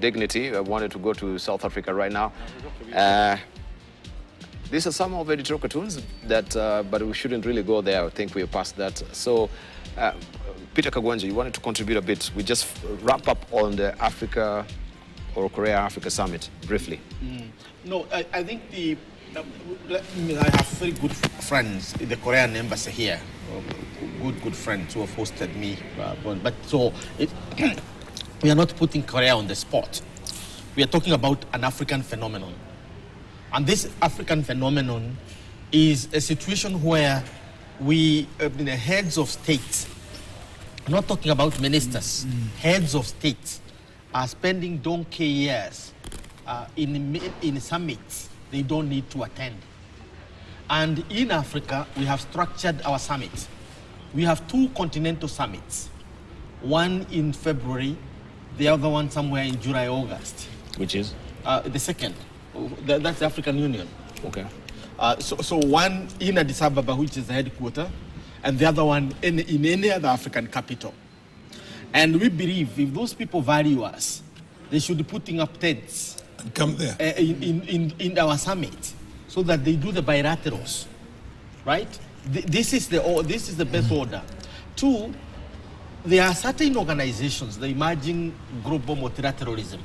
Dignity. I wanted to go to South Africa right now. These are some of editorial cartoons that, but we shouldn't really go there. I think we're past that. So, Peter Kagwanja, you wanted to contribute a bit. We just wrap up on the Africa or Korea-Africa summit briefly. No, I think I have very good friends in the Korean embassy here. Good friends who have hosted me. But so we are not putting Korea on the spot. We are talking about an African phenomenon. And this African phenomenon is a situation where we, the heads of states, I'm not talking about ministers, heads of states are spending donkey years in summits they don't need to attend. And in Africa, we have structured our summits. We have 2 continental summits, one in February, the other one somewhere in July, August. Which is? The second. That's the African Union. Okay. So one in Addis Ababa, which is the headquarters, and the other one in any other African capital. And we believe if those people value us, they should be putting up tents and come there in our summit, so that they do the bilaterals, right? This is the best order. 2, there are certain organizations, the emerging global multilateralism,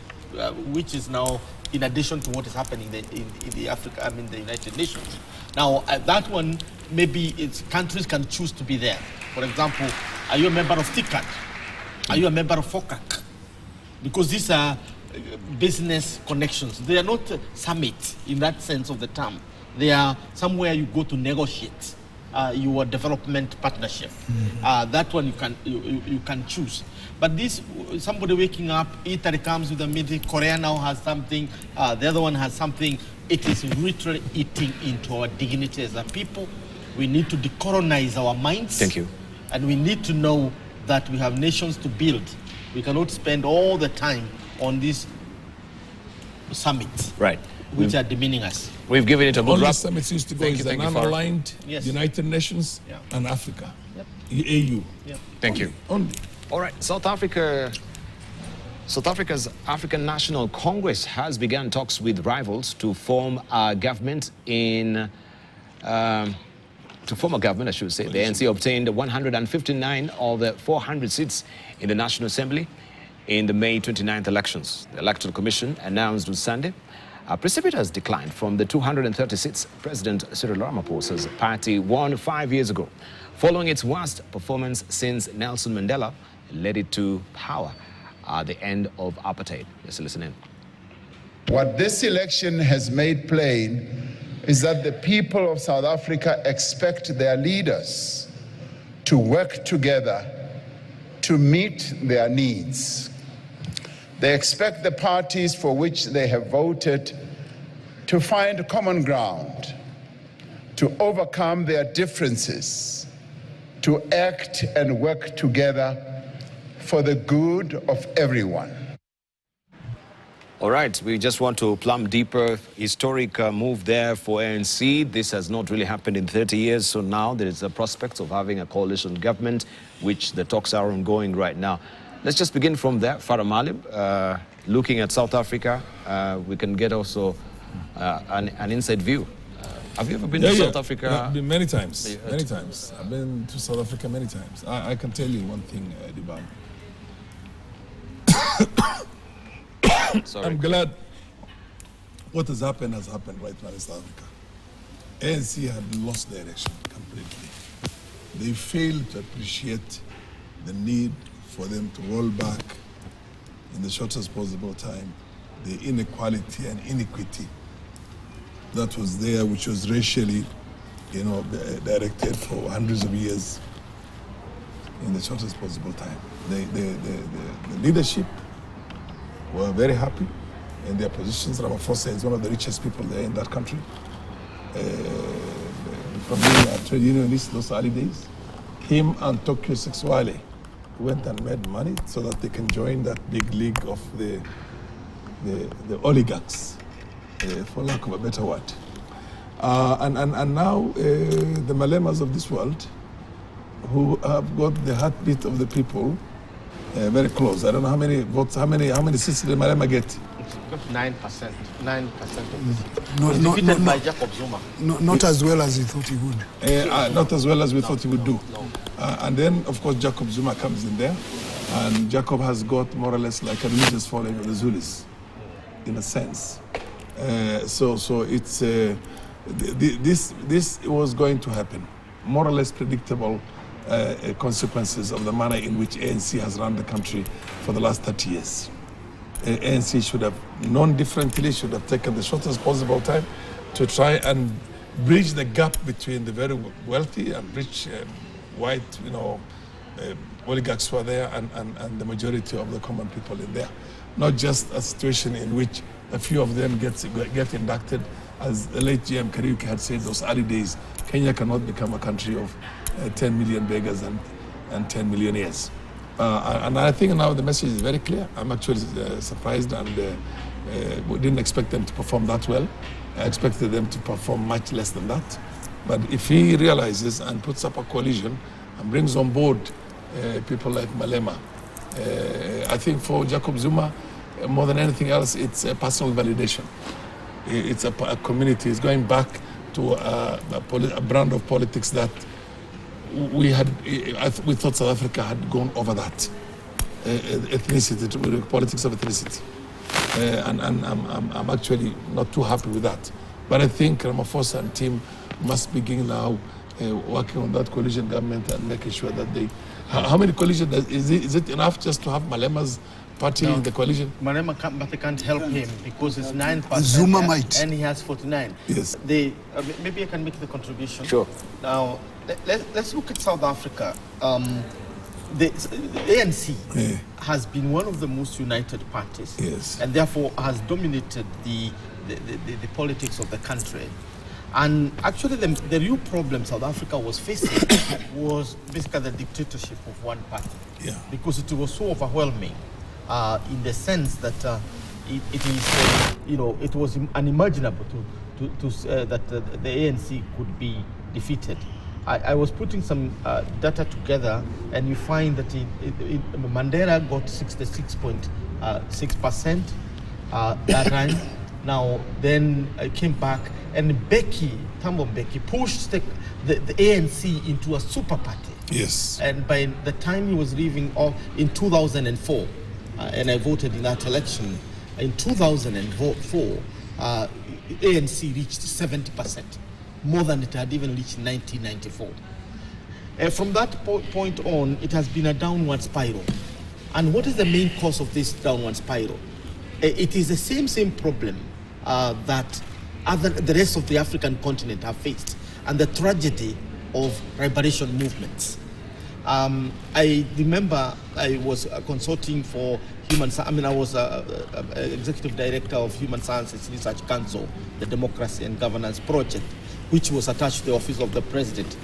which is now in addition to what is happening in the Africa, the United Nations. Now, that one, maybe countries can choose to be there. For example, are you a member of TICAD? Are you a member of FOCAC? Because these are business connections. They are not summits in that sense of the term. They are somewhere you go to negotiate your development partnership. That one you can choose. But this, somebody waking up, Italy comes with a meeting, Korea now has something, the other one has something. It is literally eating into our dignity as a people. We need to decolonize our minds. Thank you. And we need to know that we have nations to build. We cannot spend all the time on these summits, right, which are demeaning us. We've given it a good wrap. Summits used to go is the non-aligned United Nations and Africa, AU. Thank you. Only. All right, South Africa's African National Congress has begun talks with rivals to form a government The ANC obtained 159 of the 400 seats in the National Assembly in the May 29th elections. The Electoral Commission announced on Sunday a precipitous decline from the 230 seats President Cyril Ramaphosa's party won 5 years ago, following its worst performance since Nelson Mandela led it to power at the end of apartheid. Let's listen in. What this election has made plain is that the people of South Africa expect their leaders to work together to meet their needs. They expect the parties for which they have voted to find common ground, to overcome their differences, to act and work together for the good of everyone. All right, we just want to plumb deeper. Historic move there for ANC. This has not really happened in 30 years, so now there is a prospect of having a coalition government, which the talks are ongoing right now. Let's just begin from there. Farah Malim, looking at South Africa, we can get also an inside view. Have you ever been to South Africa? Yeah, I've been many times, many times. I've been to South Africa many times. I can tell you one thing, Diban. Sorry. I'm glad what has happened right now in South Africa. ANC had lost direction completely. They failed to appreciate the need for them to roll back in the shortest possible time the inequality and inequity that was there, which was racially, directed for hundreds of years in the shortest possible time. The leadership were very happy in their positions. Ramaphosa is one of the richest people there in that country. From being a trade unionist those early days, him and Tokyo Sexwale went and made money so that they can join that big league of the oligarchs, for lack of a better word. And now the Malemas of this world, who have got the heartbeat of the people, very close. I don't know how many votes, how many seats did Malema get? It's got 9%. 9% of the seats. No, Defeated by Jacob Zuma. not as well as he thought he would. Not as well as we thought he would do. And then, of course, Jacob Zuma comes in there, and Jacob has got more or less like a religious following of the Zulus, in a sense. So it's this was going to happen, more or less predictable consequences of the manner in which ANC has run the country for the last 30 years. ANC should have known differently, should have taken the shortest possible time to try and bridge the gap between the very wealthy and rich white, oligarchs who are there and the majority of the common people in there. Not just a situation in which a few of them get inducted. As the late GM Kariuki had said, those early days, Kenya cannot become a country of 10 million beggars and 10 millionaires. And I think now the message is very clear. I'm actually surprised, and we didn't expect them to perform that well. I expected them to perform much less than that. But if he realizes and puts up a coalition and brings on board people like Malema, I think for Jacob Zuma, more than anything else, it's a personal validation. It's a community. It's going back to a brand of politics that we thought South Africa had gone over that ethnicity, politics of ethnicity, and I'm actually not too happy with that. But I think Ramaphosa and team must begin now working on that coalition government and making sure that they. How many coalitions is it enough just to have Malema's party in the coalition? Malema can't help him because it's 9%. Zuma might. And he has 49. Yes. Maybe I can make the contribution. Sure. Now, let's look at South Africa. The ANC has been one of the most united parties. Yes. And therefore has dominated the politics of the country. And actually, the real problem South Africa was facing was basically the dictatorship of one party. Yeah. Because it was so overwhelming, in the sense that it was unimaginable that the ANC could be defeated. I was putting some data together, and you find that Mandela got 66.6% that time. Now, then I came back, and Thabo Mbeki pushed the ANC into a super party. Yes. And by the time he was leaving off in 2004, and I voted in that election, in 2004, ANC reached 70%, more than it had even reached in 1994. And from that point on, it has been a downward spiral. And what is the main cause of this downward spiral? It is the same problem that the rest of the African continent have faced, and the tragedy of liberation movements. I remember I was consulting for I was executive director of Human Sciences Research Council, the Democracy and Governance Project, which was attached to the office of the president.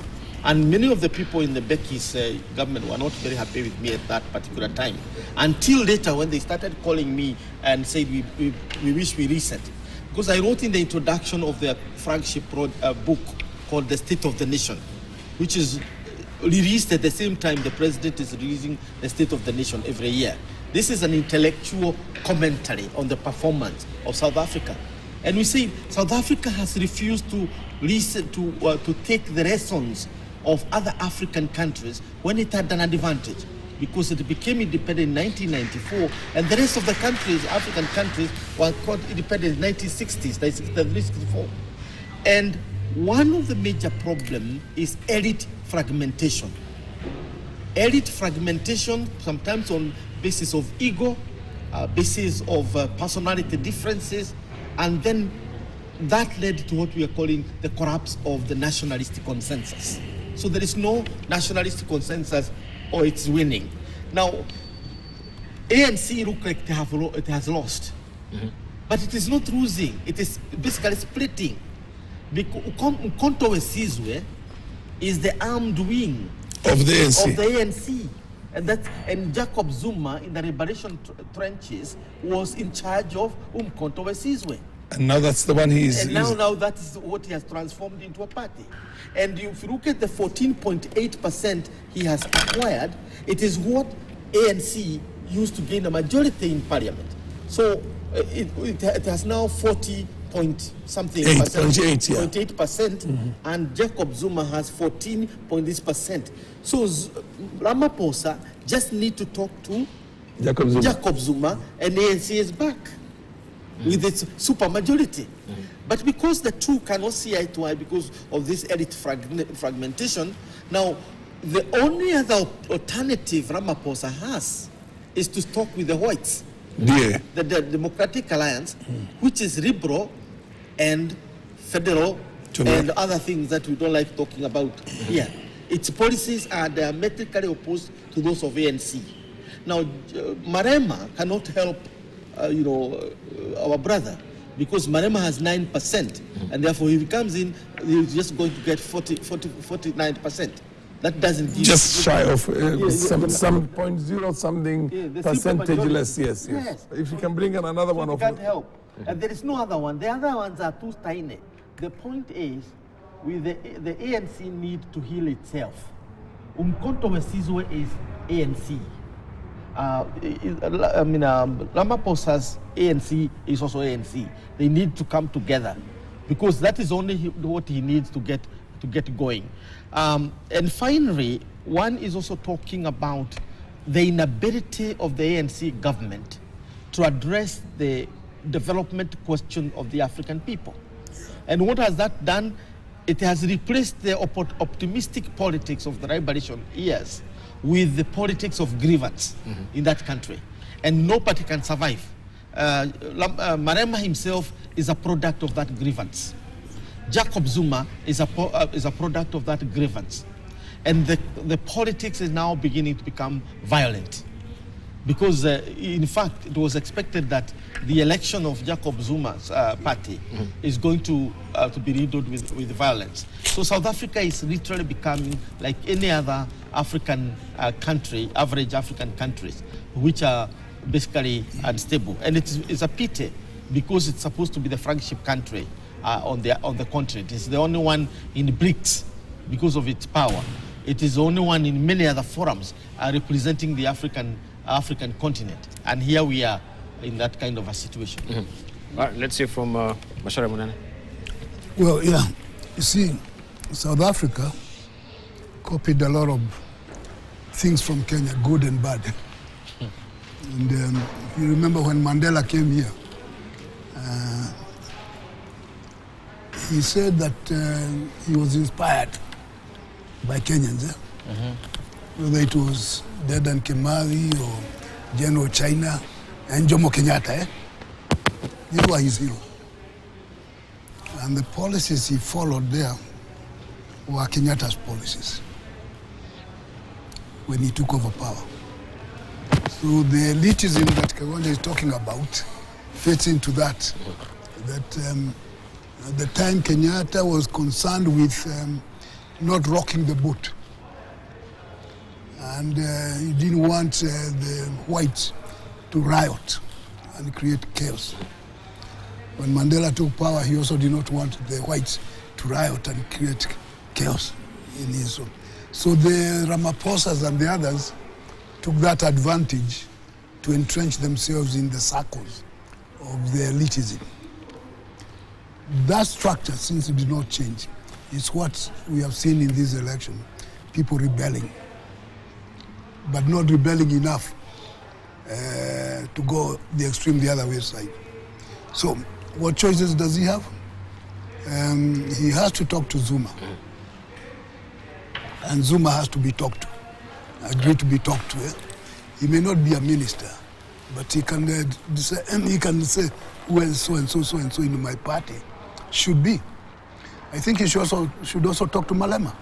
And many of the people in the Beki's government were not very happy with me at that particular time, until later when they started calling me and said, we wish we reset. Because I wrote in the introduction of their flagship book called The State of the Nation, which is released at the same time the president is releasing the State of the Nation every year. This is an intellectual commentary on the performance of South Africa. And we say South Africa has refused to listen to take the lessons of other African countries when it had an advantage, because it became independent in 1994, and the rest of the countries, African countries, were called independent in 1960s, 1964. And one of the major problems is elite fragmentation. Elite fragmentation, sometimes on basis of ego, basis of personality differences, and then that led to what we are calling the collapse of the nationalistic consensus. So there is no nationalistic consensus, or it's winning. Now, ANC looks like it has lost, but it is not losing. It is basically splitting. Because Umkhonto we Sizwe is the armed wing of the ANC. And Jacob Zuma in the liberation trenches was in charge of Umkhonto we Sizwe. And now that's the one he is. And now that is what he has transformed into a party. And if you look at the 14.8% he has acquired, it is what ANC used to gain a majority in parliament. So it has now 40 point something percent, 0.8%, and Jacob Zuma has 14.8%. So Ramaphosa just need to talk to Jacob Zuma, and ANC is back with its super majority. But because the two cannot see eye to eye because of this elite fragmentation, now the only other alternative Ramaphosa has is to talk with the whites. Yeah. The Democratic Alliance, which is liberal and federal and other things that we don't like talking about here. Its policies are diametrically opposed to those of ANC. Now, Marema cannot help, our brother, because Marema has 9%, and therefore if he comes in, he's just going to get 49%. That doesn't give just shy of some 0.0 something percentage less. Yes. If you can bring in another one of can't help. And there is no other one. The other ones are too tiny. The point is, with the ANC need to heal itself. Umkhonto weSizwe is ANC. Ramaphosa's ANC is also ANC. They need to come together because that is only what he needs to get going. And finally, one is also talking about the inability of the ANC government to address the development question of the African people. And what has that done? It has replaced the optimistic politics of the liberation years with the politics of grievance in that country. And no party can survive. Marema himself is a product of that grievance. Jacob Zuma is a product of that grievance. And the politics is now beginning to become violent. Because, in fact, it was expected that the election of Jacob Zuma's party is going to be riddled with violence. So South Africa is literally becoming like any other African country, average African countries, which are basically unstable. And it's a pity because it's supposed to be the flagship country on the continent. It's the only one in BRICS because of its power. It is the only one in many other forums representing the African continent. And here we are in that kind of a situation. All right, let's hear from Mashara Munane. Well, yeah, you see, South Africa copied a lot of things from Kenya, good and bad. And if you remember when Mandela came here, he said that he was inspired by Kenyans, whether it was Dedan Kimathi or General China and Jomo Kenyatta. These were his heroes. And the policies he followed there were Kenyatta's policies when he took over power. So the elitism that Kawanja is talking about fits into that. That at the time Kenyatta was concerned with not rocking the boat. And he didn't want the whites to riot and create chaos. When Mandela took power, he also did not want the whites to riot and create chaos in his own. So the Ramaphosas and the others took that advantage to entrench themselves in the circles of the elitism. That structure, since it did not change, is what we have seen in this election, people rebelling, but not rebelling enough to go the extreme the other way side. So what choices does he have? He has to talk to Zuma. And Zuma has to be talked to, agree to be talked to. He may not be a minister, but he can say, well, so and so in my party should be. I think he should also talk to Malema.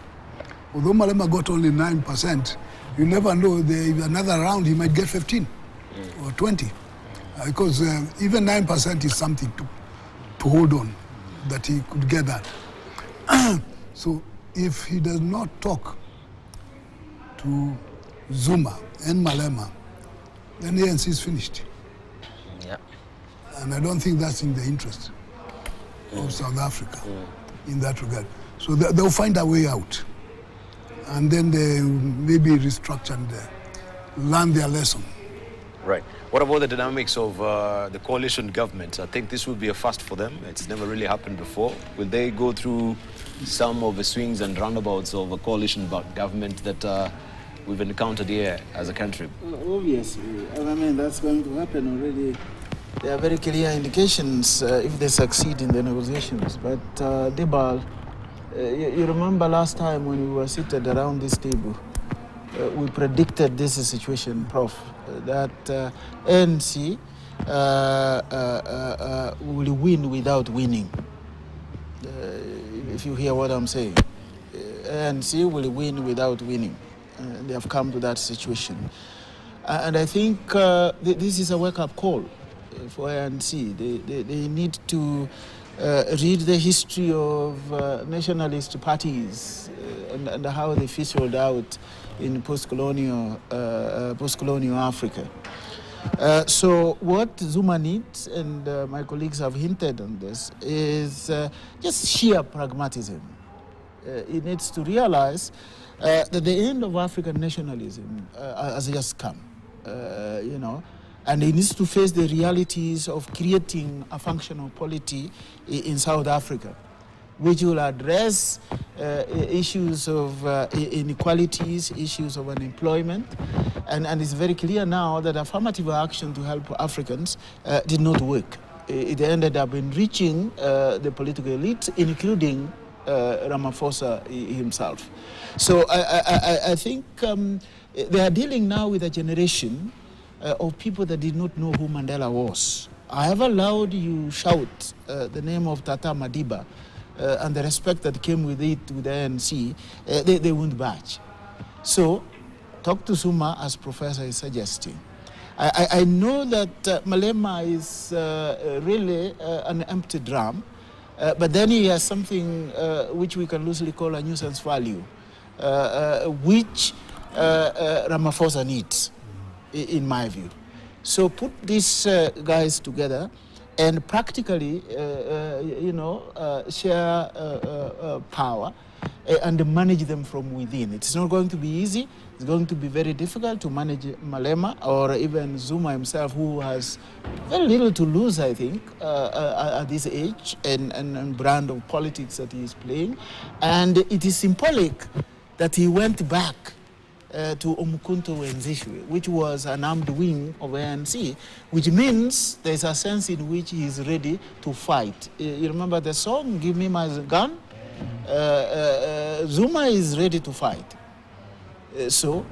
Although Malema got only 9%, you never know, another round he might get 15 or 20. Because even 9% is something to hold on, that he could get that. So if he does not talk to Zuma and Malema, then the ANC is finished. Yeah. And I don't think that's in the interest of South Africa in that regard. So they'll find a way out. And then they maybe restructure learn their lesson. Right. What about the dynamics of the coalition government? I think this will be a first for them. It's never really happened before. Will they go through some of the swings and roundabouts of a coalition government that we've encountered here as a country? Obviously. I mean, that's going to happen already. There are very clear indications if they succeed in the negotiations. But Debal, you remember last time when we were seated around this table, we predicted this situation, Prof, that ANC will win without winning. If you hear what I'm saying. ANC will win without winning. They have come to that situation. And I think this is a wake-up call for ANC. They need to read the history of nationalist parties and how they fizzled out in post-colonial Africa. So what Zuma needs, and my colleagues have hinted on this, is just sheer pragmatism. He needs to realize that the end of African nationalism has just come, and he needs to face the realities of creating a functional polity in South Africa, which will address issues of inequalities, issues of unemployment. And it's very clear now that affirmative action to help Africans did not work. It ended up enriching the political elite, including Ramaphosa himself. So I think they are dealing now with a generation of people that did not know who Mandela was. I have allowed you shout the name of Tata Madiba and the respect that came with it with the ANC, they won't budge. So talk to Zuma, as Professor is suggesting. I know that Malema is really an empty drum, but then he has something which we can loosely call a nuisance value, which Ramaphosa needs, in my view. So put these guys together and practically, share power and manage them from within. It's not going to be easy. It's going to be very difficult to manage Malema or even Zuma himself, who has very little to lose, I think, at this age and brand of politics that he is playing. And it is symbolic that he went back to Omukunto Wenzishwe, which was an armed wing of ANC, which means there's a sense in which he is ready to fight. You remember the song, Give Me My Gun? Zuma is ready to fight. So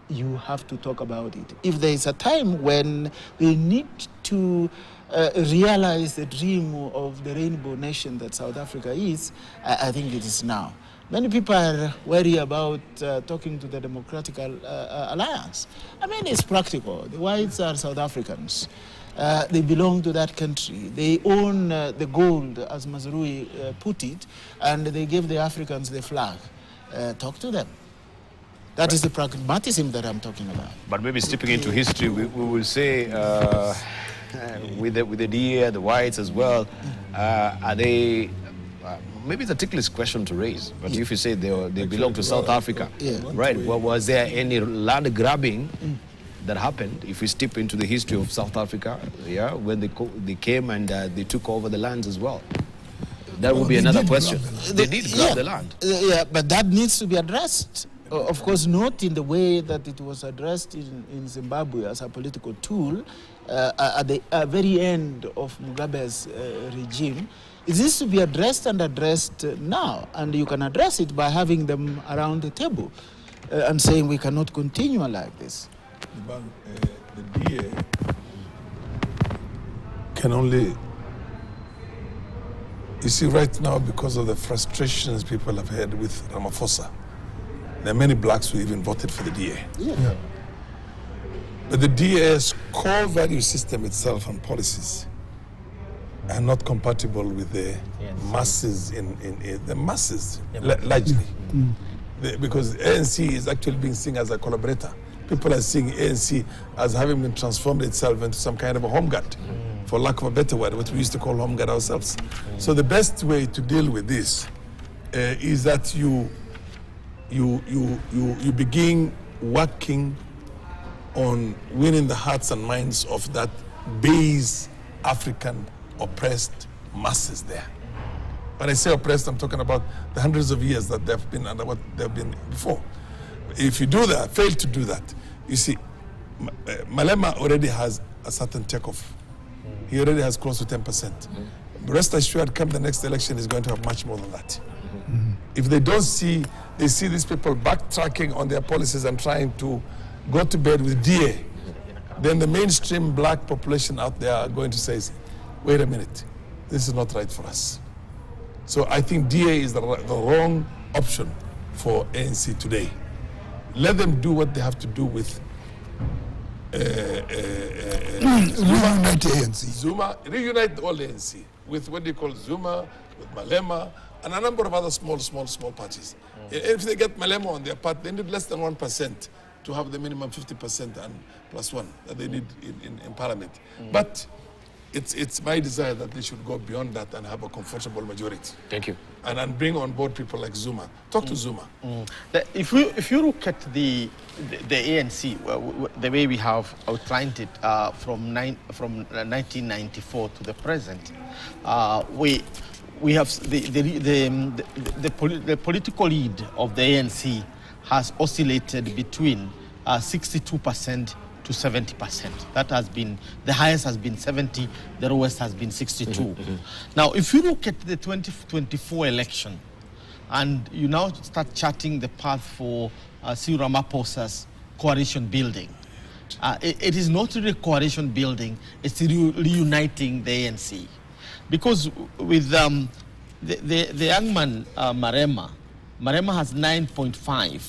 you have to talk about it. If there is a time when we need to realize the dream of the rainbow nation that South Africa is, I think it is now. Many people are worried about talking to the Democratic Alliance. I mean, it's practical. The whites are South Africans. They belong to that country. They own the gold, as Mazrui put it, and they give the Africans the flag. Talk to them. That is the pragmatism that I'm talking about. But maybe stepping into history, we will say with the DA, the whites as well, are they... maybe it's a ticklish question to raise, but if you say they belong to South Africa, right? Well, was there any land grabbing that happened? If we step into the history of South Africa, when they came and they took over the lands as well, that would be another question. They did grab the land. Yeah, but that needs to be addressed. Of course, not in the way that it was addressed in Zimbabwe as a political tool at the very end of Mugabe's regime. It needs to be addressed and addressed now, and you can address it by having them around the table and saying we cannot continue like this. The DA can only, you see, right now, because of the frustrations people have had with Ramaphosa, there are many blacks who even voted for the DA. Yeah. But the DA's core value system itself and policies are not compatible with the masses largely. Because ANC is actually being seen as a collaborator. People are seeing ANC as having been transformed itself into some kind of a home guard, for lack of a better word, what we used to call home guard ourselves. So the best way to deal with this is that you begin working on winning the hearts and minds of that base African oppressed masses there. When I say oppressed, I'm talking about the hundreds of years that they've been under what they've been before. If you do that, fail to do that, you see, Malema already has a certain takeoff. He already has close to 10%. Rest assured, come the next election, he's going to have much more than that. If they don't see, they see these people backtracking on their policies and trying to go to bed with DA, then the mainstream black population out there are going to say, wait a minute, this is not right for us. So I think DA is the wrong option for ANC today. Let them do what they have to do with reunite ANC. Zuma, reunite all the ANC with what they call Zuma, with Malema, and a number of other small parties. If they get Malema on their part, they need less than 1% to have the minimum 50% and +1 that they need in parliament. But it's my desire that they should go beyond that and have a comfortable majority. Thank you. And bring on board people like Zuma. Talk to Zuma. If you look at the ANC, the way we have outlined it from 1994 to the present, we have the political lead of the ANC has oscillated between 62% to 70%. That has been, the highest has been 70, the lowest has been 62. Now, if you look at the 2024 election, and you now start charting the path for Cyril Ramaphosa's coalition building, it is not really coalition building, it's reuniting the ANC. Because with the young man, Marema has 9.5.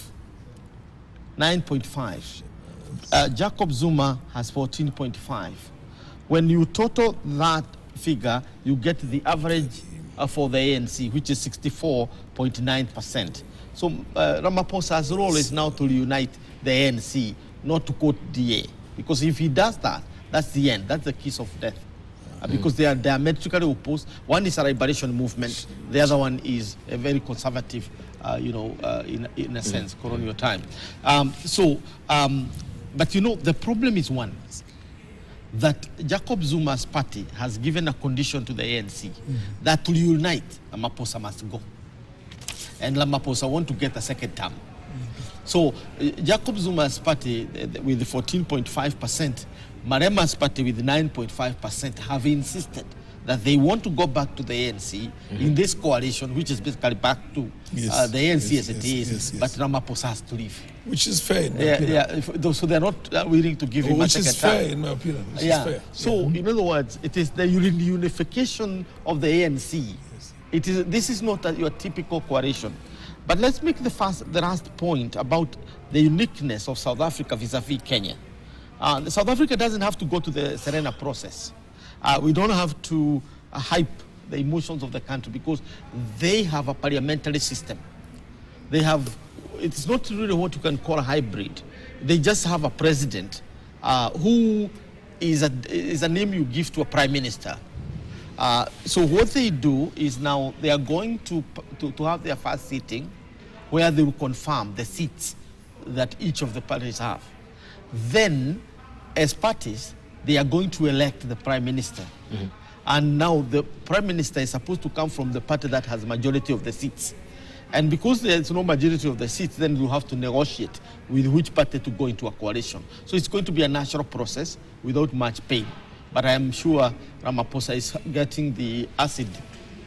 Jacob Zuma has 14.5. When you total that figure, you get the average for the ANC, which is 64.9%. So Ramaphosa's role is now to reunite the ANC, not to quote DA. Because if he does that, that's the end. That's the kiss of death. Because they are diametrically opposed. One is a liberation movement. The other one is a very conservative, in a sense, colonial time. But the problem is one, that Jacob Zuma's party has given a condition to the ANC that to unite, Ramaphosa must go. And Ramaphosa want to get a second term. So Jacob Zuma's party with 14.5%, Marema's party with 9.5% have insisted that they want to go back to the ANC in this coalition, which is basically back to the ANC as it is, but Ramaphosa has to leave. Which is fair, in my opinion. So they're not willing to give him a second term. Which is fair, in my opinion. Which is fair. So, in other words, it is the unification of the ANC. This is not your typical coalition. But let's make the last point about the uniqueness of South Africa vis-a-vis Kenya. South Africa doesn't have to go to the Serena process. We don't have to hype the emotions of the country because they have a parliamentary system. It's not really what you can call a hybrid. They just have a president who is a name you give to a prime minister. So what they do is now they are going to have their first sitting where they will confirm the seats that each of the parties have. Then, as parties, they are going to elect the prime minister. And now the prime minister is supposed to come from the party that has majority of the seats. And because there's no majority of the seats, then you have to negotiate with which party to go into a coalition. So it's going to be a natural process without much pain. But I am sure Ramaphosa is getting the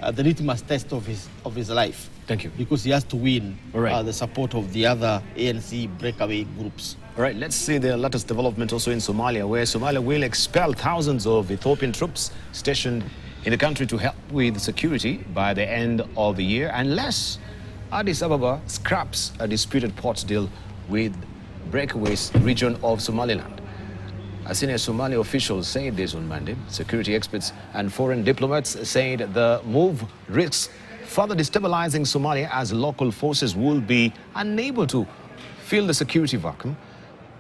litmus test of his life. Thank you. Because he has to win the support of the other ANC breakaway groups. All right, let's see the latest development also in Somalia, where Somalia will expel thousands of Ethiopian troops stationed in the country to help with security by the end of the year, unless Addis Ababa scraps a disputed port deal with breakaways region of Somaliland. A senior Somali official said this on Monday. Security experts and foreign diplomats said the move risks further destabilizing Somalia as local forces will be unable to fill the security vacuum,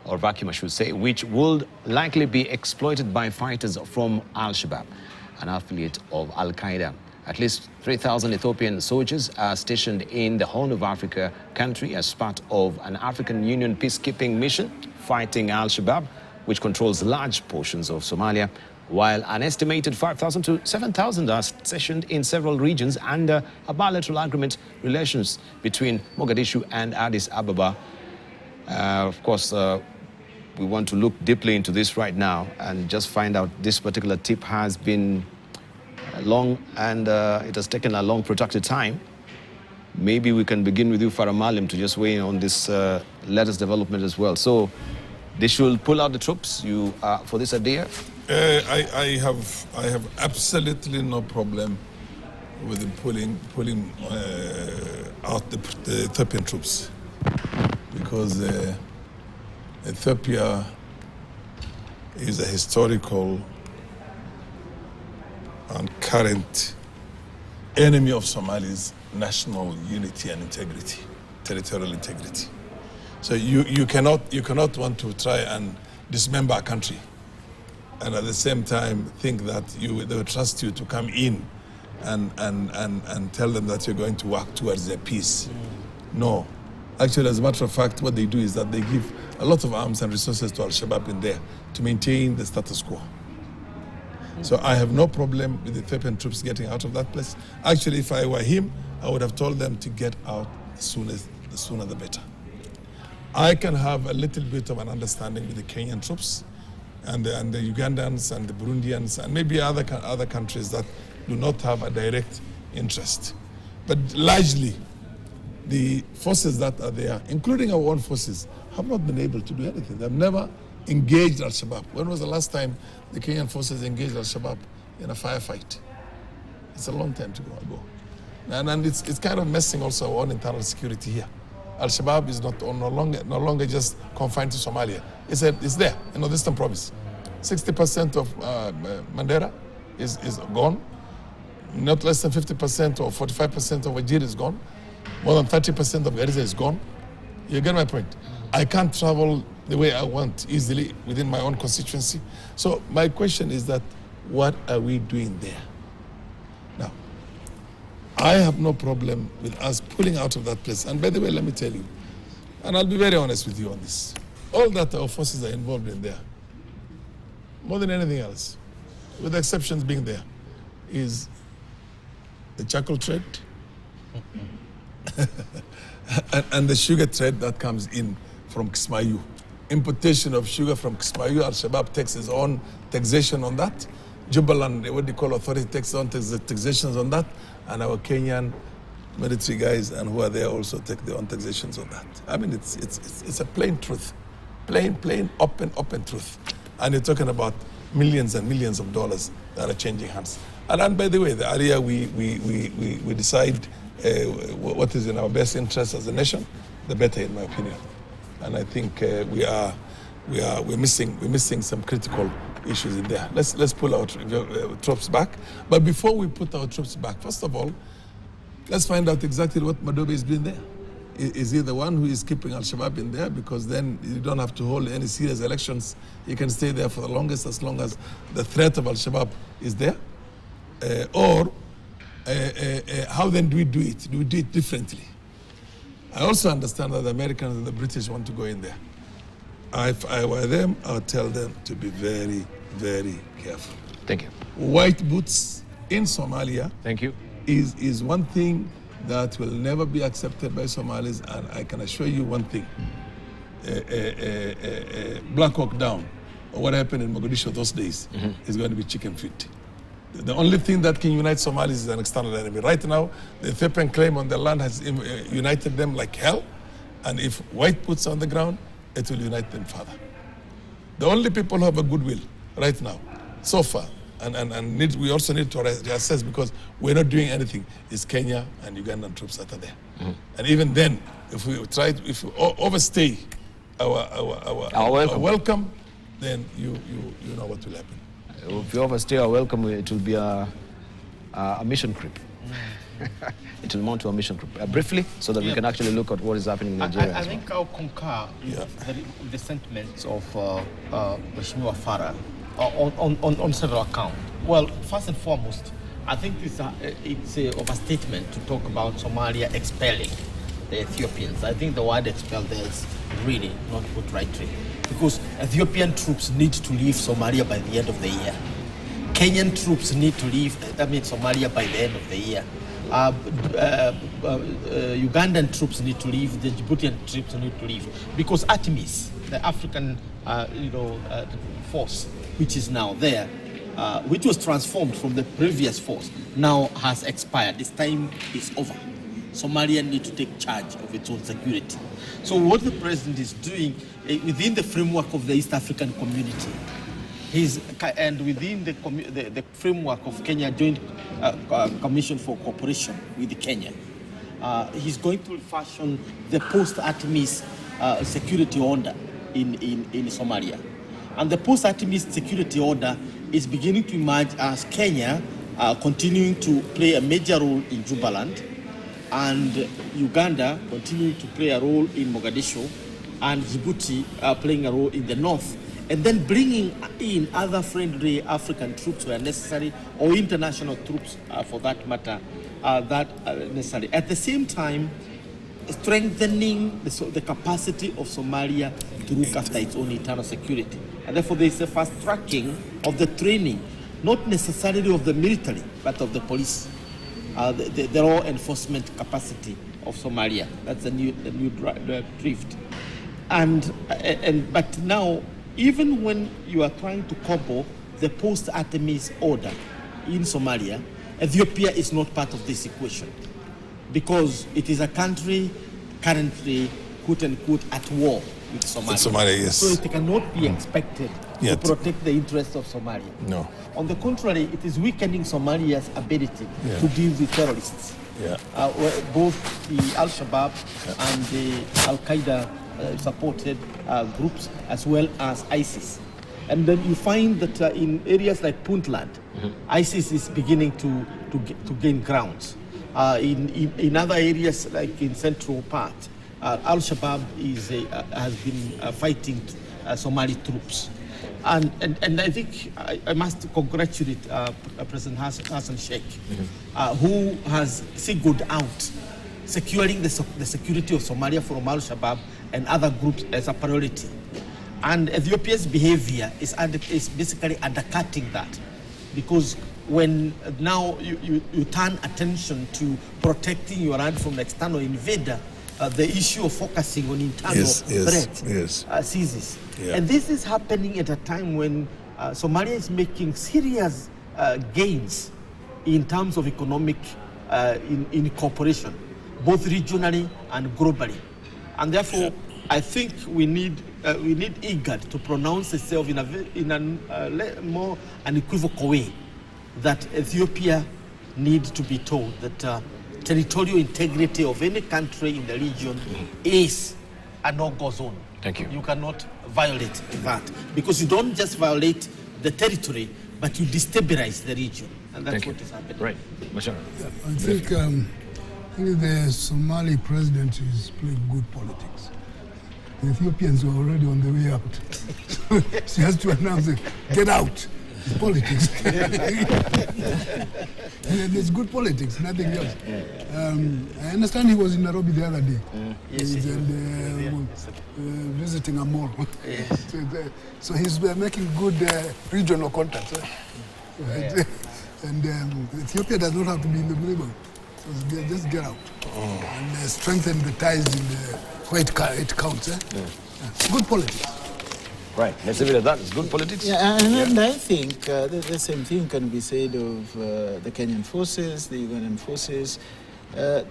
I should say, which would likely be exploited by fighters from Al-Shabaab, an affiliate of Al-Qaeda. At least 3,000 Ethiopian soldiers are stationed in the Horn of Africa country as part of an African Union peacekeeping mission fighting Al-Shabaab, which controls large portions of Somalia, while an estimated 5,000 to 7,000 are stationed in several regions under a bilateral agreement relations between Mogadishu and Addis Ababa. Of course, we want to look deeply into this right now and just find out this particular tip has been long and it has taken a long protracted time. Maybe we can begin with you, Farah Malim, to just weigh in on this latest development as well. So they should pull out the troops for this idea? I have absolutely no problem with them pulling out the Ethiopian troops, because Ethiopia is a historical and current enemy of Somali's national unity and integrity, territorial integrity. So you cannot want to try and dismember a country and at the same time think that they will trust you to come in and tell them that you're going to work towards their peace. No. Actually, as a matter of fact, what they do is that they give a lot of arms and resources to Al-Shabaab in there to maintain the status quo. So I have no problem with the Ethiopian troops getting out of that place. Actually, if I were him, I would have told them to get out the sooner the better. I can have a little bit of an understanding with the Kenyan troops and the Ugandans and the Burundians and maybe other countries that do not have a direct interest. But largely, the forces that are there, including our own forces, have not been able to do anything. They've never engaged Al-Shabaab. When was the last time the Kenyan forces engaged Al-Shabaab in a firefight? It's a long time ago. And it's kind of messing also our own internal security here. Al-Shabaab is no longer just confined to Somalia. It's there in the Eastern Province. 60% of Mandera is gone. Not less than 50% or 45% of Wajir is gone. More than 30% of Garissa is gone. You get my point? I can't travel the way I want easily within my own constituency. So my question is that, what are we doing there? Now, I have no problem with us pulling out of that place. And by the way, let me tell you, and I'll be very honest with you on this, all that our forces are involved in there, more than anything else, with the exceptions being there, is the charcoal trade and the sugar trade that comes in from Kismayu. Importation of sugar from Kismayu, Al-Shabaab takes its own taxation on that. Jubaland, what they call authority, takes its own taxations on that. And our Kenyan military guys and who are there also take their own taxations on that. I mean, it's a plain truth. Plain, open truth. And you're talking about millions and millions of dollars that are changing hands. And by the way, the earlier we decide what is in our best interest as a nation, the better, in my opinion. And I think we're missing some critical issues in there. Let's pull our troops back. But before we put our troops back, first of all, let's find out exactly what Madobe is doing there. Is he the one who is keeping Al-Shabaab in there? Because then you don't have to hold any serious elections. You can stay there for the longest, as long as the threat of Al-Shabaab is there. How then do we do it? Do we do it differently? I also understand that the Americans and the British want to go in there. If I were them, I would tell them to be very, very careful. Thank you. White boots in Somalia, thank you, is one thing that will never be accepted by Somalis, and I can assure you one thing. Black Hawk Down, or what happened in Mogadishu those days, is going to be chicken feet. The only thing that can unite Somalis is an external enemy. Right now, the Ethiopian claim on their land has united them like hell, and if white boots on the ground, it will unite them further. The only people who have a goodwill right now, so far, and we also need to reassess, because we're not doing anything, is Kenya and Ugandan troops that are there. And even then, if we overstay our welcome, then you know what will happen. If you overstay our welcome, it will be a mission creep. It will mount to a mission creep. Briefly, so that we can actually look at what is happening in Nigeria. I think I'll concur with the sentiments of Mheshimiwa Farah on several accounts. Well, first and foremost, I think it's an overstatement to talk about Somalia expelling the Ethiopians. I think the word expel there is really not put rightly. because Ethiopian troops need to leave Somalia by the end of the year. Kenyan troops need to leave Somalia by the end of the year. Ugandan troops need to leave, the Djiboutian troops need to leave, because ATMIS, the African force, which is now there, which was transformed from the previous force, now has expired. Its time is over. Somalia need to take charge of its own security. So what the president is doing within the framework of the East African community, and within the framework of Kenya Joint Commission for Cooperation with Kenya, he's going to fashion the post-ATMIS security order in Somalia. And the post-ATMIS security order is beginning to emerge as Kenya continuing to play a major role in Jubaland, and Uganda continuing to play a role in Mogadishu, and Djibouti playing a role in the north, and then bringing in other friendly African troops where necessary, or international troops for that matter, necessary. At the same time, strengthening the capacity of Somalia to look after its own internal security. And therefore there is a fast tracking of the training, not necessarily of the military, but of the police, the law enforcement capacity of Somalia. That's the new drift. But now, even when you are trying to cobble the post-ATMIS order in Somalia, Ethiopia is not part of this equation, because it is a country currently, quote unquote, at war with Somalia. Somalia, yes. So it cannot be expected to protect the interests of Somalia. No. On the contrary, it is weakening Somalia's ability to deal with terrorists. Yeah. Both the Al-Shabaab and the Al-Qaeda supported groups, as well as ISIS. And then you find that in areas like Puntland, ISIS is beginning to gain grounds. In other areas, like in central part, Al-Shabaab has been fighting Somali troops. And I think I must congratulate President Hassan Sheikh, who has singled out securing the security of Somalia from Al-Shabaab and other groups as a priority. And Ethiopia's behavior is basically undercutting that, because when now you turn attention to protecting your land from the external invader, the issue of focusing on internal threat ceases. Yeah. And this is happening at a time when Somalia is making serious gains in terms of economic in cooperation, both regionally and globally. And therefore, I think we need IGAD to pronounce itself in a more unequivocal way that Ethiopia needs to be told that territorial integrity of any country in the region is a no-go zone. Thank you. You cannot violate that, because you don't just violate the territory, but you destabilize the region, and that's what is happening. Right, Bashar. I think the Somali president is playing good politics. The Ethiopians are already on the way out. She has to announce it. Get out. It's politics. It's good politics, nothing else. I understand he was in Nairobi the other day. Visiting a mall. So he's making good regional contacts. And Ethiopia does not have to be in the middle. So just get out and strengthen the ties in the way it counts. Good politics. Right, let's leave it at that. It's good politics. Yeah, and I think the same thing can be said of the Kenyan forces, the Ugandan forces.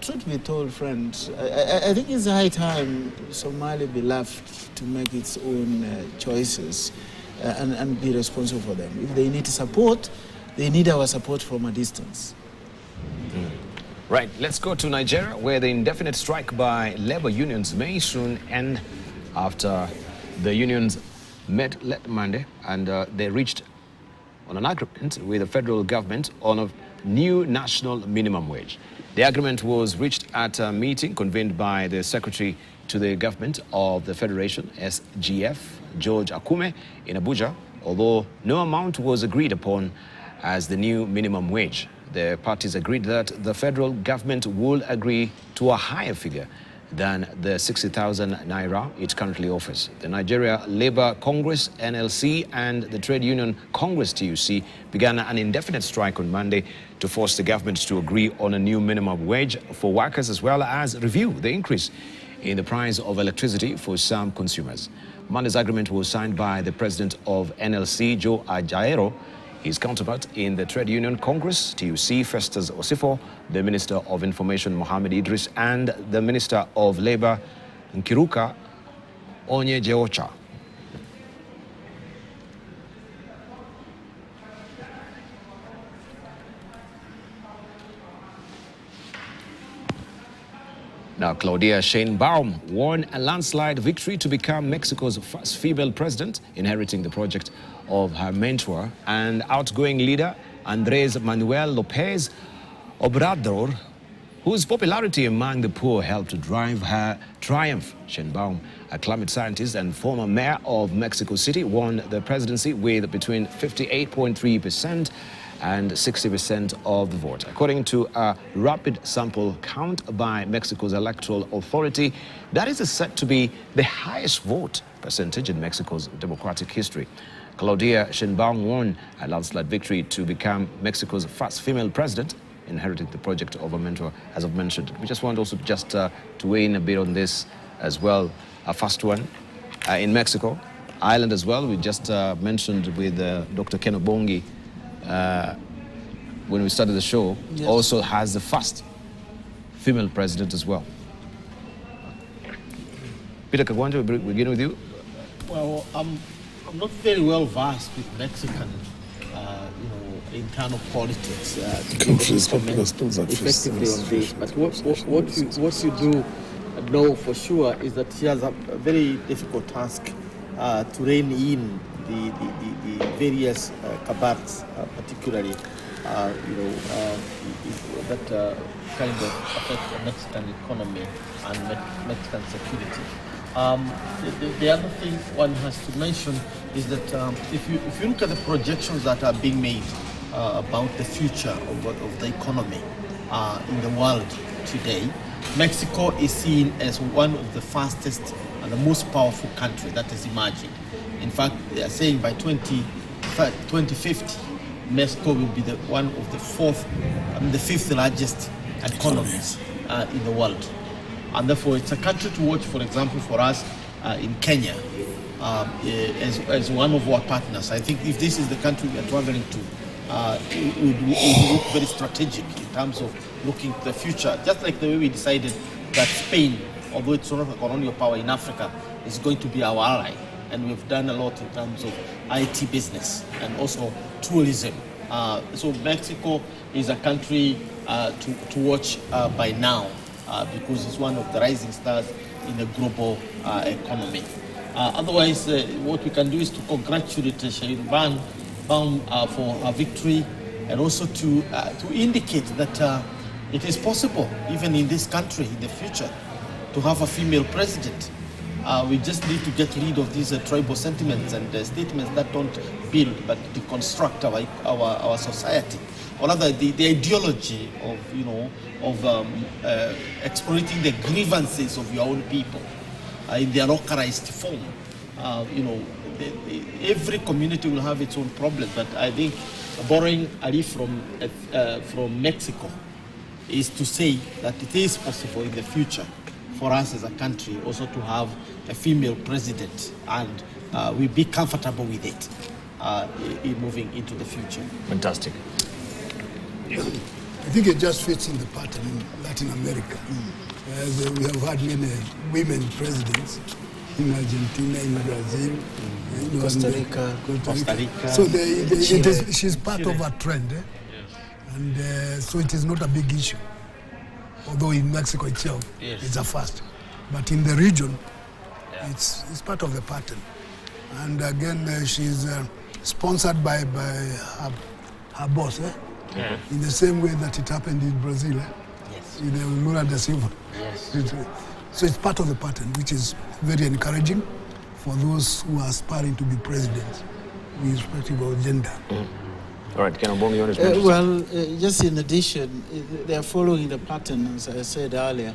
Truth be told, friends, I think it's high time Somalia be left to make its own choices and be responsible for them. If they need support, they need our support from a distance. Right, let's go to Nigeria, where the indefinite strike by labor unions may soon end after the unions met Monday and they reached on an agreement with the federal government on a new national minimum wage. The agreement was reached at a meeting convened by the Secretary to the Government of the Federation, SGF, George Akume, in Abuja, although no amount was agreed upon as the new minimum wage. The parties agreed that the federal government will agree to a higher figure than the 60,000 naira it currently offers. The Nigeria Labour Congress, NLC, and the Trade Union Congress, TUC, began an indefinite strike on Monday to force the government to agree on a new minimum wage for workers, as well as review the increase in the price of electricity for some consumers. Monday's agreement was signed by the president of NLC, Joe Ajaero, his counterpart in the Trade Union Congress, TUC, Festus Osifo, the Minister of Information, Mohammed Idris, and the Minister of Labour, Nkiruka Onyejeocha. Now, Claudia Sheinbaum won a landslide victory to become Mexico's first female president, inheriting the project of her mentor and outgoing leader, Andrés Manuel López Obrador, whose popularity among the poor helped to drive her triumph. Sheinbaum, a climate scientist and former mayor of Mexico City, won the presidency with between 58.3% and 60% of the vote. According to a rapid sample count by Mexico's electoral authority, that is said to be the highest vote percentage in Mexico's democratic history. Claudia Sheinbaum won a landslide victory to become Mexico's first female president, inheriting the project of a mentor, as I've mentioned. We just want also to weigh in a bit on this as well. A first one in Mexico, Ireland as well. We just mentioned with Dr. Ken Obongi when we started the show, yes, also has the first female president as well. Peter Kagwanja, we begin with you. Well, I'm not very well versed with Mexican, internal politics. Effectively on this, but what you do know for sure is that she has a very difficult task to rein in the various cabals, particularly, that kind of affect the Mexican economy and Mexican security. The other thing one has to mention is that if you look at the projections that are being made about the future of the economy in the world today, Mexico is seen as one of the fastest and the most powerful country that is emerging. In fact, they are saying by 2050, Mexico will be the fifth largest economies in the world. And therefore, it's a country to watch, for example, for us in Kenya, as one of our partners. I think if this is the country we are traveling to, it would look very strategic in terms of looking to the future, just like the way we decided that Spain, although it's not a colonial power in Africa, is going to be our ally. And we've done a lot in terms of IT business and also tourism. So Mexico is a country to watch by now because it's one of the rising stars in the global economy. Otherwise, what we can do is to congratulate Sheinbaum for her victory, and also to indicate that it is possible, even in this country in the future, to have a female president. We just need to get rid of these tribal sentiments and statements that don't build but deconstruct our society, or rather the ideology of exploiting the grievances of your own people in their localized form. Every community will have its own problems, but I think borrowing a leaf from Mexico is to say that it is possible in the future for us as a country also to have a female president, and we'll be comfortable with it in moving into the future. Fantastic. I think it just fits in the pattern in Latin America. We have had many women presidents in Argentina, in Brazil, Costa Rica. So she's part of a trend, and so it is not a big issue. Although in Mexico itself, it's a first. But in the region, it's part of the pattern. And again, she's sponsored by her boss, in the same way that it happened in Brazil, in Lula da Silva. So it's part of the pattern, which is very encouraging for those who are aspiring to be presidents, irrespective of gender. All right, Ken Obongi, you want to well, just in addition, they are following the pattern, as I said earlier,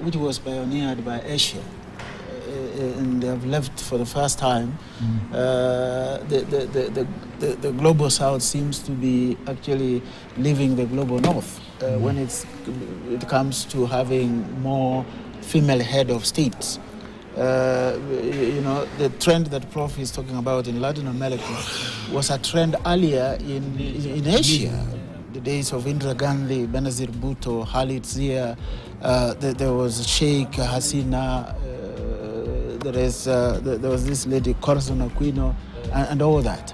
which was pioneered by Asia. And they have left for the first time. The global south seems to be actually leaving the global north when it comes to having more female head of states. The trend that Prof is talking about in Latin America was a trend earlier in Asia. The days of Indira Gandhi, Benazir Bhutto, Khalid Zia, there was Sheikh Hasina, there was this lady Corazon Aquino, and all that.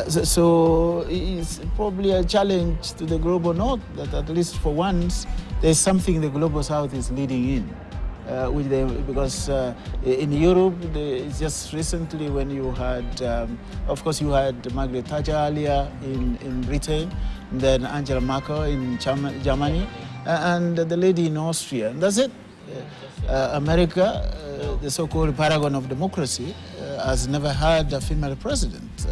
So it's probably a challenge to the global north that at least for once there's something the global south is leading in. Because in Europe, it's just recently when you had, of course, you had Margaret Thatcher earlier in Britain, then Angela Merkel in Germany, and the lady in Austria. And that's it. America, the so-called paragon of democracy, has never had a female president.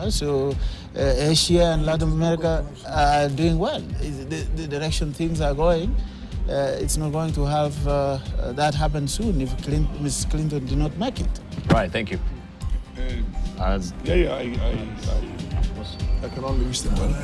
So Asia and Latin America are doing well. The direction things are going. It's not going to have that happen soon if Ms. Clinton did not make it. Right, thank you. I can only wish them well.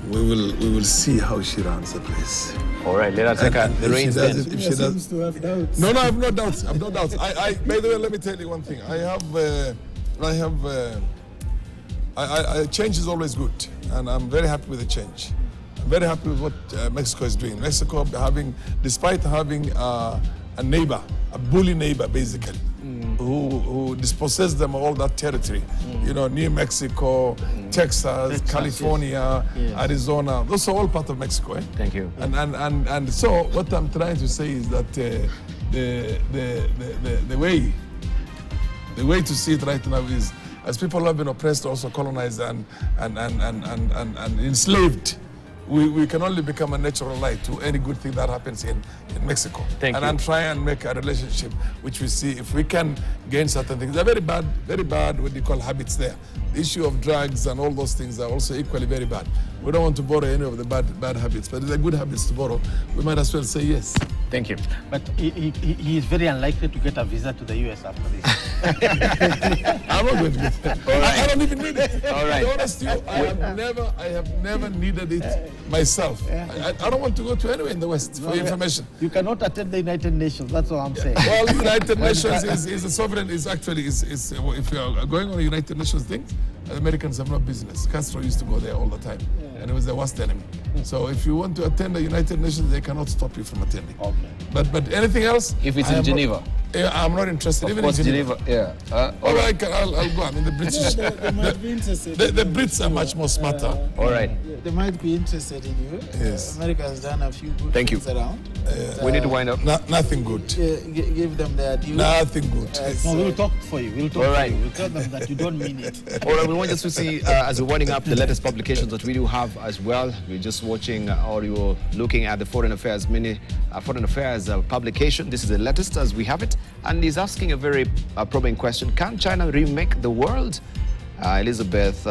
We will see how she runs the place. All right, let her take the reins then. If she does, to have doubts. No, I have no doubts. I have no doubts. By the way, let me tell you one thing. Change is always good, and I'm very happy with the change. I'm very happy with what Mexico is doing. Mexico, despite having a neighbor, a bully neighbor, basically, who dispossessed them of all that territory. New Mexico, Texas, California, yes. Arizona. Those are all part of Mexico. Eh? Thank you. And so what I'm trying to say is that the way to see it right now is, as people have been oppressed, also colonized and enslaved, we can only become a natural light to any good thing that happens in Mexico. Thank you. And try and make a relationship which we see if we can gain certain things. They're very bad, what you call habits there. The issue of drugs and all those things are also equally very bad. We don't want to borrow any of the bad habits, but they're good habits to borrow. We might as well say yes. Thank you. But he is very unlikely to get a visa to the US after this. I'm not going to get that. I don't even need it. All right. To be honest with you, I have never needed it myself. I don't want to go to anywhere in the West for information. You cannot attend the United Nations, that's all I'm saying. Well, the United Nations is a sovereign, if you are going on a United Nations thing, the Americans have no business. Castro used to go there all the time, and it was their worst enemy. So if you want to attend the United Nations, they cannot stop you from attending. Okay. But anything else? If it's in Geneva. I'm not interested. Of course, Geneva. Yeah. All right, I'll go. I mean, the British. They might be interested. The Brits are much more smarter. All right. They might be interested in you. Yes. America has done a few good Thank you. things around. We need to wind up. Nothing good. Give them their due. Nothing good. No, we'll talk for you. We'll talk All right. for you. We'll tell them that you don't mean it. All right, we want just to see, as we're winding up, the latest publications that we do have as well. We're just watching, or you're looking at the Foreign Affairs publication. This is the latest as we have it. And he's asking a very probing question. Can China remake the world? Elizabeth,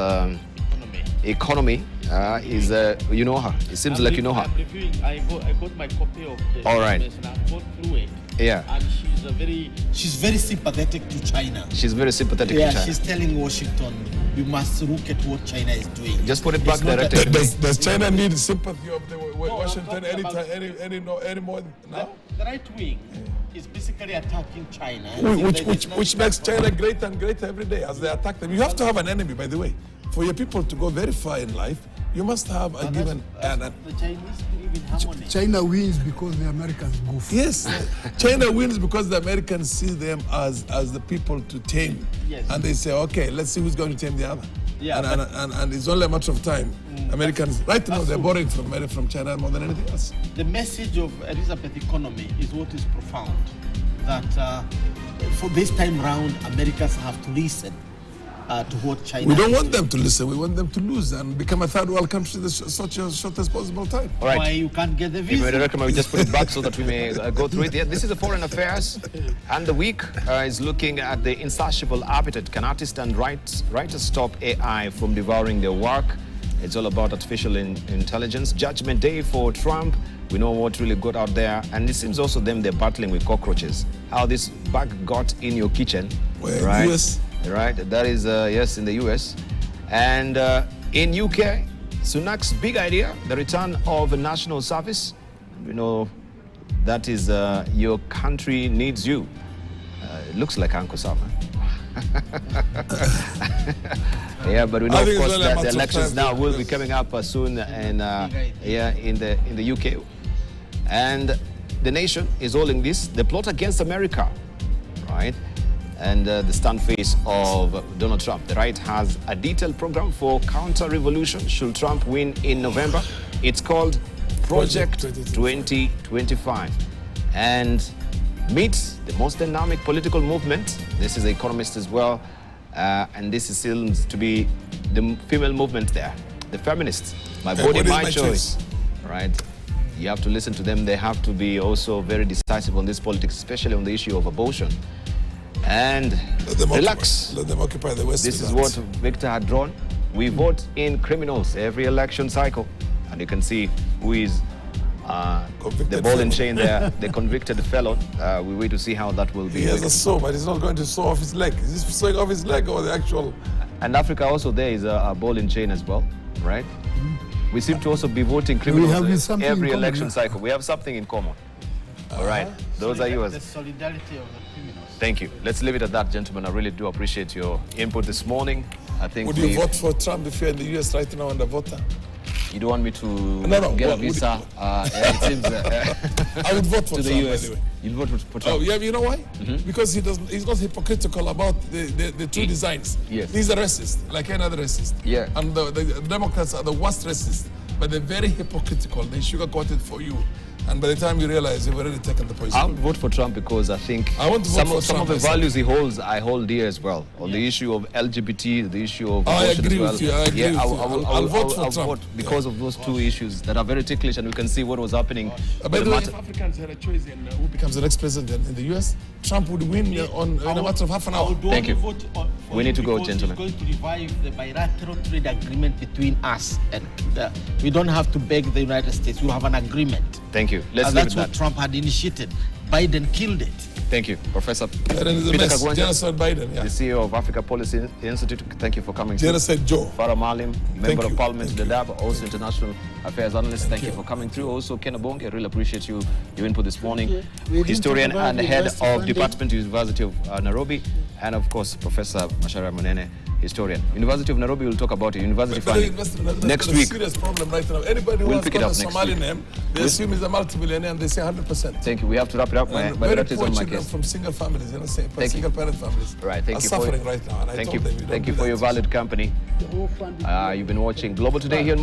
economy is, you know her. It seems like you know her. I'm reviewing. I got my copy of the All right. information. I've gone through it. Yeah. And she's very sympathetic to China. She's very sympathetic to China. She's telling Washington, you must look at what China is doing. Just put it back directly. Does China need sympathy of the Washington anymore now? The right wing is basically attacking China. Which makes China greater and greater every day as they attack them. You have to have an enemy, by the way. For your people to go very far in life, you must have a given... The Chinese believe in harmony. China wins because the Americans goof. Yes, China wins because the Americans see them as the people to tame. Yes. And they say, okay, let's see who's going to tame the other. Yeah, and it's only a matter of time. Americans, right now, they're borrowing from China more than anything else. The message of Elizabeth economy is what is profound. That for this time round, Americans have to listen to what China. We don't want them to listen. We want them to lose and become a third world country in such a shortest possible time. All right. Why you can't get the If you visa? recommend we just put it back so that we may go through it. Yeah, this is the foreign affairs, and the week is looking at the insatiable appetite. Can artists and writers stop AI from devouring their work? It's all about artificial intelligence. Judgment Day for Trump. We know what really got out there, and it seems also they're battling with cockroaches. How this bug got in your kitchen, Where, right? US? Right. That is yes, in the US, and in UK, Sunak's big idea: the return of a national service. You know, that is your country needs you. It looks like Uncle Sam. Yeah, but we know, of course, that the elections now will be coming up soon, and yeah, in the UK, and the nation is holding this, the plot against America, right? And the stand face of Donald Trump. The right has a detailed program for counter-revolution should Trump win in November. It's called Project 2025, and meets the most dynamic political movement. This is The Economist as well, and this seems to be the female movement there, the feminists. My body, my choice. Right? You have to listen to them. They have to be also very decisive on this politics, especially on the issue of abortion. And relax. Let them occupy the West. This is what Victor had drawn. We vote in criminals every election cycle, and you can see who is the ball and chain there, the convicted felon. We wait to see how that will be. He has a saw, but he's not going to saw off his leg. Is he sawing off his leg or the actual? And Africa also there is a ball and chain as well, right? We seem to also be voting criminals every election cycle. We have something in common. All right, those are yours. The solidarity of the criminals. Thank you. Let's leave it at that, gentlemen. I really do appreciate your input this morning. I think. Would you vote for Trump if you're in the US right now and a voter? You don't want me to get a visa? Yeah, it seems. I would vote for to Trump. The US. Anyway. You'll vote for Trump. Oh yeah, you know why? Because he's not hypocritical about the two designs. Yes. He's a racist, like any other racist. Yeah. And the Democrats are the worst racists, but they're very hypocritical. They sugarcoat it for you. And by the time you realize you've already taken the poison. I would vote for Trump because I think I want to vote for some of the values he holds, I hold dear as well. On the issue of LGBT, the issue of abortion agree as well. with you. I agree with you. I'll vote for I'll Trump. vote because of those two issues that are very ticklish, and we can see what was happening. By the way, if Africans had a choice in who becomes the next president in the US, Trump would win in a matter of half an hour. Thank you. We need to go, gentlemen. It's going to revive the bilateral trade agreement between us, and we don't have to beg the United States. We have an agreement. Thank you. Let's And leave that's it what that. Trump had initiated. Biden killed it. Thank you, Professor Genocide Biden, the CEO of Africa Policy Institute. Thank you for coming. Genocide Joe. Farah Malim, Member of Parliament, Thank you. Dadaab, also International Affairs Analyst. Thank you for coming through. Also, Ken Abong, I really appreciate your input this morning. Historian and head of Department, University of Nairobi, and of course, Professor Mashara Munene, historian. University of Nairobi, we'll talk about it. University funding next week. That's a serious problem right now. Anybody who We'll has pick it got up a next Somali week. name, they assume he's a multi-billionaire and they say 100%. Thank you. We have to wrap it up. My Very director is poor on my children case. from single families, you know, Thank single parent families Right, thank are you suffering right now. And I thank told them, you for your valid company. You've been watching Global Today here in